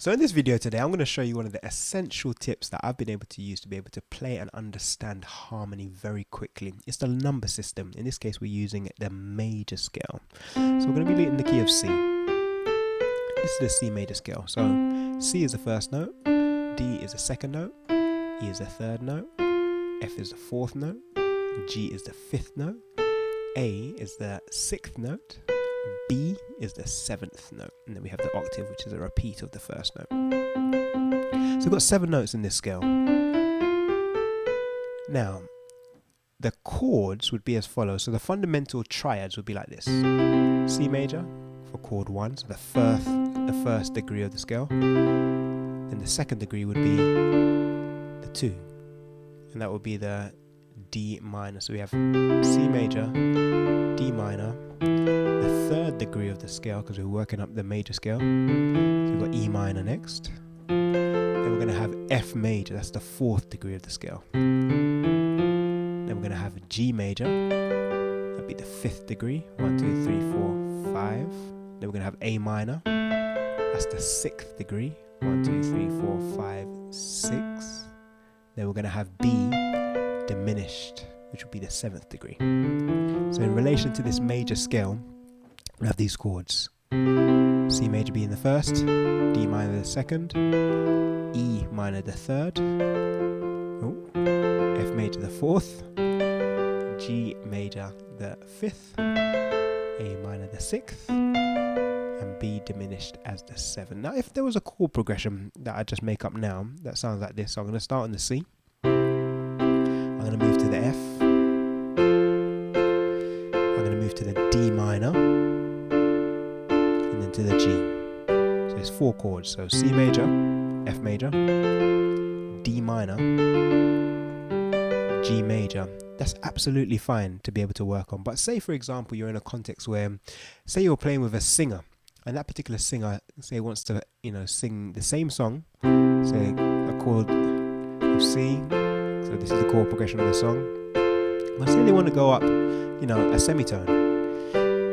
So in this video today, I'm going to show you one of the essential tips that I've been able to use to be able to play and understand harmony very quickly. It's the number system. In this case, we're using the major scale. So we're going to be in the key of C. This is the C major scale. So C is the first note, D is the second note, E is the third note, F is the fourth note, G is the fifth note, A is the sixth note, B is the seventh note, and then we have the octave, which is a repeat of the first note. So we've got 7 notes in this scale. Now, the chords would be as follows. So the fundamental triads would be like this: C major for chord 1, so the first degree of the scale. Then the second degree would be the 2, and that would be the D minor. So we have C major, D minor. The third degree of the scale, because we're working up the major scale, so we've got E minor next. Then we're going to have F major, that's the 4th degree of the scale. Then we're going to have G major, that'd be the 5th degree, 1, 2, 3, 4, 5. Then we're going to have A minor, that's the 6th degree, 1, 2, 3, 4, 5, 6. Then we're going to have B diminished, which would be the 7th degree. So in relation to this major scale, we have these chords: C major being the first, D minor the second, E minor the third, F major the fourth, G major the fifth, A minor the sixth, and B diminished as the 7th. Now, if there was a chord progression that I just make up now that sounds like this, so I'm going to start on the C, I'm going to move to the F, I'm going to move to the D minor, and then to the G. So it's 4 chords. So C major, F major, D minor, G major. That's absolutely fine to be able to work on. But say, for example, you're in a context where, say you're playing with a singer, and that particular singer, say, wants to, sing the same song, say a chord of C. So this is the chord progression of the song. But say they want to go up, a semitone.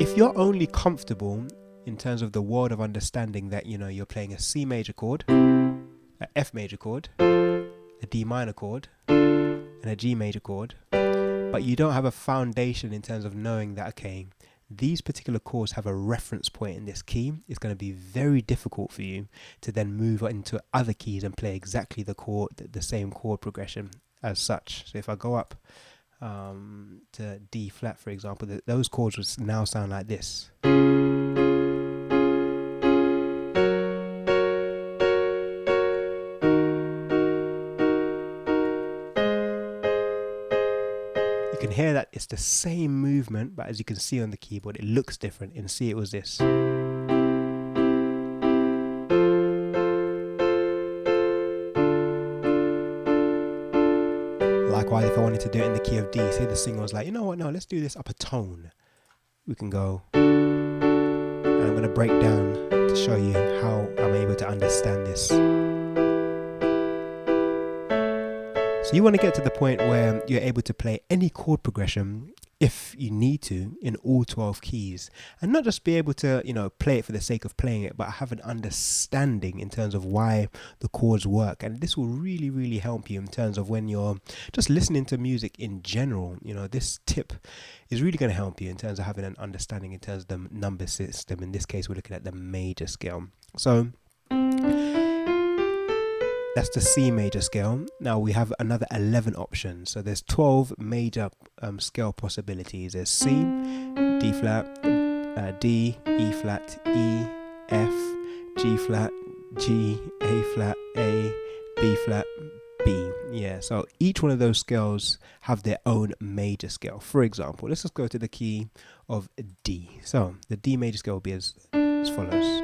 If you're only comfortable in terms of the world of understanding that, you're playing a C major chord, an F major chord, a D minor chord, and a G major chord, but you don't have a foundation in terms of knowing that, okay, these particular chords have a reference point in this key, it's going to be very difficult for you to then move into other keys and play exactly the same chord progression as such. So if I go up to D flat, for example, those chords would now sound like this. You can hear that it's the same movement, but as you can see on the keyboard, it looks different. In C, it was this. Likewise, if I wanted to do it in the key of D, say the singer was like, you know what, no, let's do this up a tone. We can go, and I'm going to break down to show you how I'm able to understand this. So you want to get to the point where you're able to play any chord progression, if you need to, in all 12 keys, and not just be able to, play it for the sake of playing it, but have an understanding in terms of why the chords work. And this will really, really help you in terms of when you're just listening to music in general. This tip is really going to help you in terms of having an understanding in terms of the number system. In this case, we're looking at the major scale. So that's the C major scale. Now we have another 11 options. So there's 12 major scale possibilities. There's C, D flat, D, E flat, E, F, G flat, G, A flat, A, B flat, B. Yeah, so each one of those scales have their own major scale. For example, let's just go to the key of D. So the D major scale will be as follows.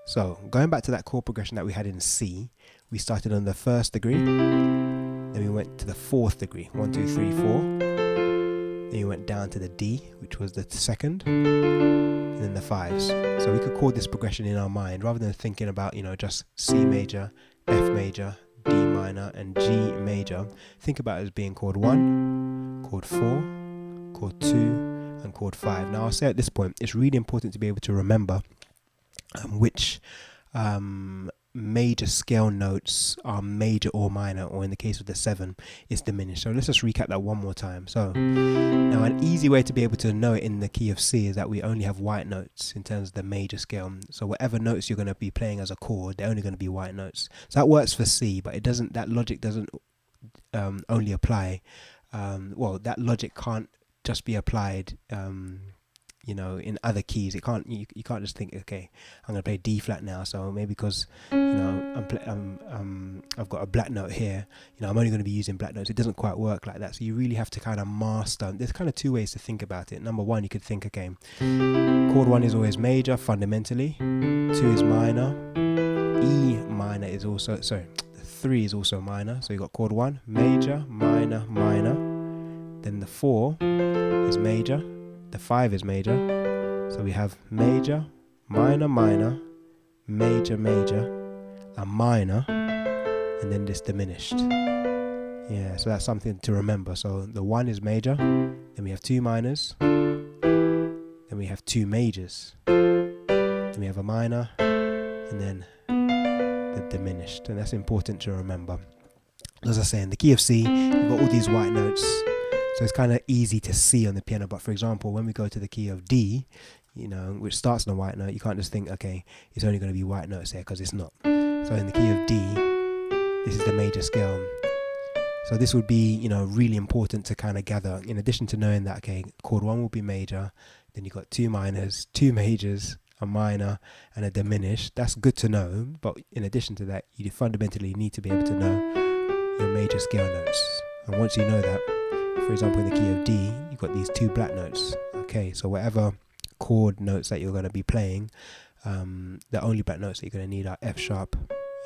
So going back to that chord progression that we had in C, we started on the 1st degree, then we went to the 4th degree, 1, 2, 3, 4. Then we went down to the D, which was the 2nd, and then the 5s. So we could chord this progression in our mind rather than thinking about, just C major, F major, D minor, and G major. Think about it as being chord 1, chord 4, chord 2, and chord 5. Now I'll say at this point, it's really important to be able to remember which major scale notes are major or minor, or in the case of the 7 is diminished. So let's just recap that one more time. So now an easy way to be able to know it in the key of C is that we only have white notes in terms of the major scale. So whatever notes you're going to be playing as a chord, they're only going to be white notes. So that works for C, but it doesn't, that logic doesn't only apply, well, that logic can't just be applied you know, in other keys. It can't, you can't just think, okay, I'm gonna play D flat now, so maybe because, you know, I've got a black note here, you know, I'm only going to be using black notes. It doesn't quite work like that. So you really have to kind of master. There's kind of two ways to think about it. Number one, you could think, okay, chord 1 is always major fundamentally, 2 is minor, E minor is also, sorry, 3 is also minor. So you got chord 1, major, minor, minor. Then the 4 is major, the 5 is major. So we have major, minor, minor, major, major, a minor, and then this diminished. Yeah, so that's something to remember. So the 1 is major, then we have 2 minors, then we have 2 majors, then we have a minor, and then the diminished. And that's important to remember. As I say, in the key of C, you've got all these white notes. So it's kind of easy to see on the piano. But for example, when we go to the key of D, you know, which starts on a white note, you can't just think, okay, it's only going to be white notes there, because it's not. So in the key of D, this is the major scale. So this would be, you know, really important to kind of gather. In addition to knowing that, okay, chord 1 will be major, then you've got 2 minors, 2 majors, a minor, and a diminished. That's good to know. But in addition to that, you fundamentally need to be able to know your major scale notes. And once you know that, for example, in the key of D, you've got these 2 black notes. Okay, so whatever chord notes that you're going to be playing, the only black notes that you're going to need are F sharp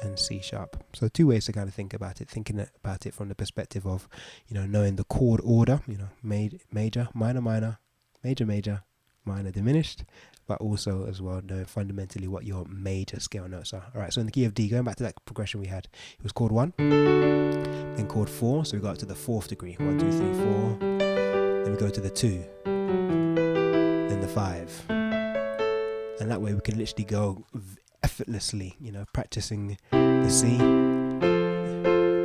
and C sharp. So 2 ways to kind of think about it. Thinking about it from the perspective of, you know, knowing the chord order, you know, major, minor, minor, major, major, minor, diminished, but also as well knowing fundamentally what your major scale notes are. All right, so in the key of D, going back to that progression we had, it was chord 1, then chord 4, so we go up to the 4th degree, 1, 2, 3, 4, then we go to the 2, then the 5, and that way we can literally go effortlessly, you know, practicing the C,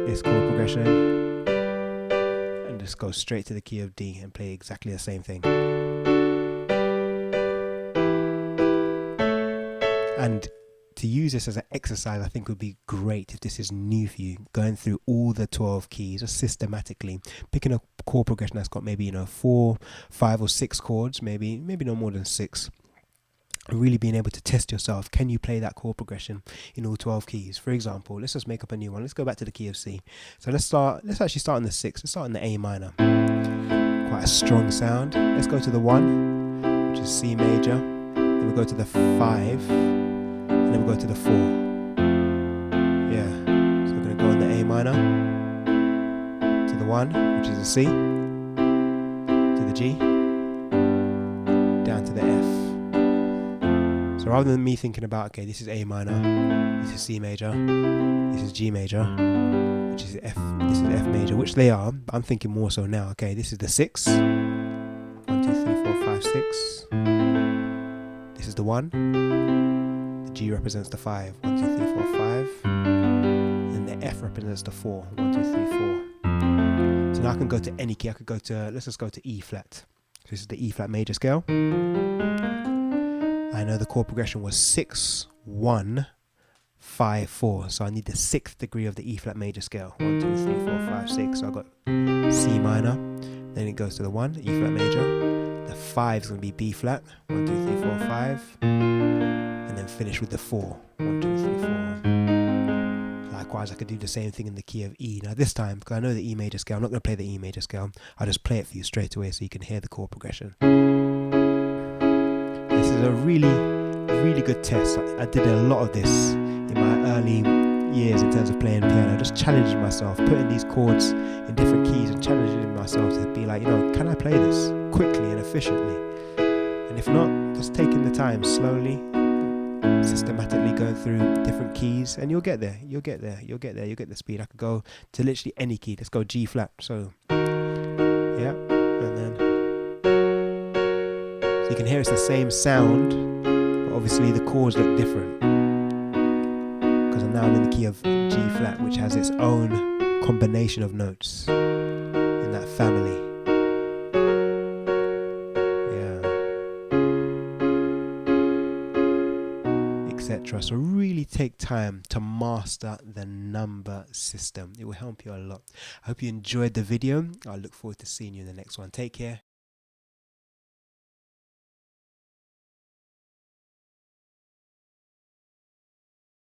this chord progression, and just go straight to the key of D and play exactly the same thing. And to use this as an exercise, I think would be great if this is new for you, going through all the 12 keys, just systematically picking a chord progression that's got maybe, you know, 4, 5 or 6 chords, maybe no more than 6, and really being able to test yourself. Can you play that chord progression in all 12 keys? For example, let's just make up a new one. Let's go back to the key of C. So let's actually start in the 6. Let's start in the A minor. Quite a strong sound. Let's go to the 1, which is C major. Then we go to the 5, and then we go to the 4. Yeah, so we're going to go on the A minor, to the 1, which is a C, to the G, down to the F. So rather than me thinking about, okay, this is A minor, this is C major, this is G major, which is F, this is F major, which they are, but I'm thinking more so now, okay, this is the 6, 1, 2, 3, 4, 5, 6, this is the 1, the G represents the 5, 1, 2, 3, 4, 5, and the F represents the 4, 1, 2, 3, 4. So now I can go to any key. I could go to, let's just go to E flat. So this is the E flat major scale. I know the chord progression was 6, 1, 5, 4. So I need the 6th degree of the E flat major scale. 1, 2, 3, 4, 5, 6. So I got C minor. Then it goes to the 1, E flat major. The 5 is going to be B flat. 1, 2, 3, 4, 5. And then finish with the 4. 1, 2, 3, 4. Likewise, I could do the same thing in the key of E. Now this time, because I know the E major scale, I'm not going to play the E major scale. I'll just play it for you straight away so you can hear the chord progression. This is a really, really good test. I did a lot of this in my early years in terms of playing piano, just challenging myself, putting these chords in different keys and challenging myself to be like, you know, can I play this quickly and efficiently? And if not, just taking the time slowly, systematically going through different keys, and you'll get there, you'll get the speed. I could go to literally any key. Let's go G flat. So, yeah, and then You can hear it's the same sound, but obviously the chords look different. Because now I'm in the key of G flat, which has its own combination of notes in that family. Etc. So really take time to master the number system. It will help you a lot. I hope you enjoyed the video. I look forward to seeing you in the next one. Take care.